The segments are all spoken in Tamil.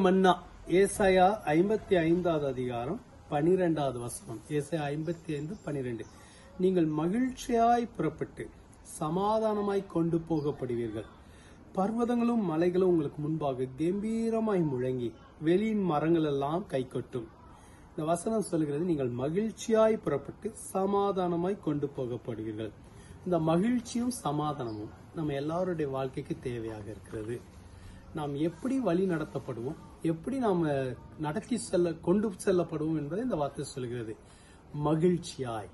மன்னா. ஏசாயா 55வது அதிகாரம் 12வது வசனம். ஏசாயா 55:12. நீங்கள் மகிழ்ச்சியாய் புறப்பட்டு சமாதானமாய் கொண்டு போகப்படுவீர்கள். பர்வதங்களும் மலைகளும் உங்களுக்கு முன்பாக கம்பீரமாய் முழங்கி வெளியின் மரங்கள் எல்லாம் கைகொட்டும். இந்த வசனம் சொல்கிறது, நீங்கள் மகிழ்ச்சியாய் புறப்பட்டு சமாதானமாய் கொண்டு போகப்படுவீர்கள். இந்த மகிழ்ச்சியும் சமாதானமும் நம்ம எல்லாருடைய வாழ்க்கைக்கு தேவையாக இருக்கிறது. நாம் எப்படி வழி நடத்தப்படுவோம், எப்படி நாம நடத்தி கொண்டு செல்லப்படுவோம் என்பதை இந்த வார்த்தை சொல்கிறது. மகிழ்ச்சியாய்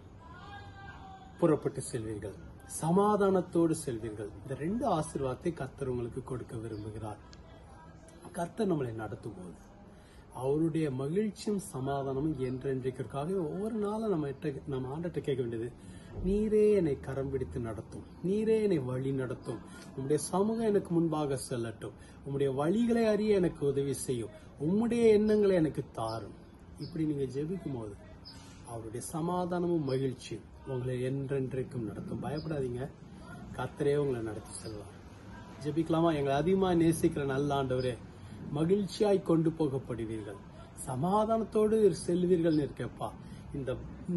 புறப்பட்டு செல்வீர்கள், சமாதானத்தோடு செல்வீர்கள். இந்த 2 ஆசீர்வாதத்தை கர்த்தர் உங்களுக்கு கொடுக்க விரும்புகிறார். கர்த்தர் நம்மளை நடத்தும் போது அவருடைய மகிழ்ச்சியும் சமாதானமும் என்றென்றைக்காக ஒவ்வொரு நாளும் நம்ம ஆண்டத்தை கேட்க வேண்டியது, நீரே என்னை கரம் பிடித்து நடத்தும், நீரே என்னை வழி நடத்தும், உம்முடைய சமூகம் எனக்கு முன்பாக செல்லட்டும், உம்முடைய வழிகளை அறிய எனக்கு உதவி செய்யும், உம்முடைய எண்ணங்களை எனக்கு தாரும். இப்படி நீங்க ஜெபிக்கும் போது அவருடைய சமாதானமும் மகிழ்ச்சியும் உங்களை என்றென்றைக்கும் நடத்தும். பயப்படாதீங்க, கர்த்தரே உங்களை நடத்தி செல்வார். ஜெபிக்கலாமா? எங்களை அதிகமா நேசிக்கிற நல்ல ஆண்டவரே, மகிழ்ச்சியாய் கொண்டு போகப்படுவீர்கள், சமாதானத்தோடு செல்வீர்கள் இருக்கப்பா.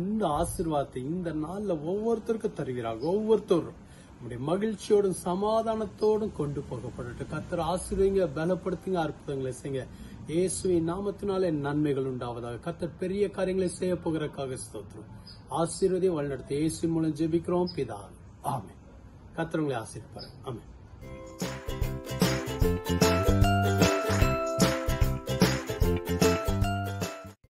இந்த ஆசீர்வாதத்தை இந்த நாள்ல ஒவ்வொருத்தருக்கும் தருவீராக. ஒவ்வொருத்தரும் உங்களுடைய மகிழ்ச்சியோடும் சமாதானத்தோடும் கொண்டு போகப்படட்டும். கர்த்தர் ஆசீர்வதிங்க, பலப்படுத்துங்க, அற்புதங்களை செய்யுங்க. இயேசுவின் நாமத்தினாலே நன்மைகள் உண்டாவதாக. கர்த்தர் பெரிய காரியங்களை செய்ய போகிறதுக்காக ஸ்தோத்திரம். ஆசீர்வதியை வழிநடத்த இயேசு மூலம் ஜெபிக்கிறோம் பிதாவே. ஆமென். கர்த்தர் உங்களை ஆசீர்வதிப்பார். ஆமென்.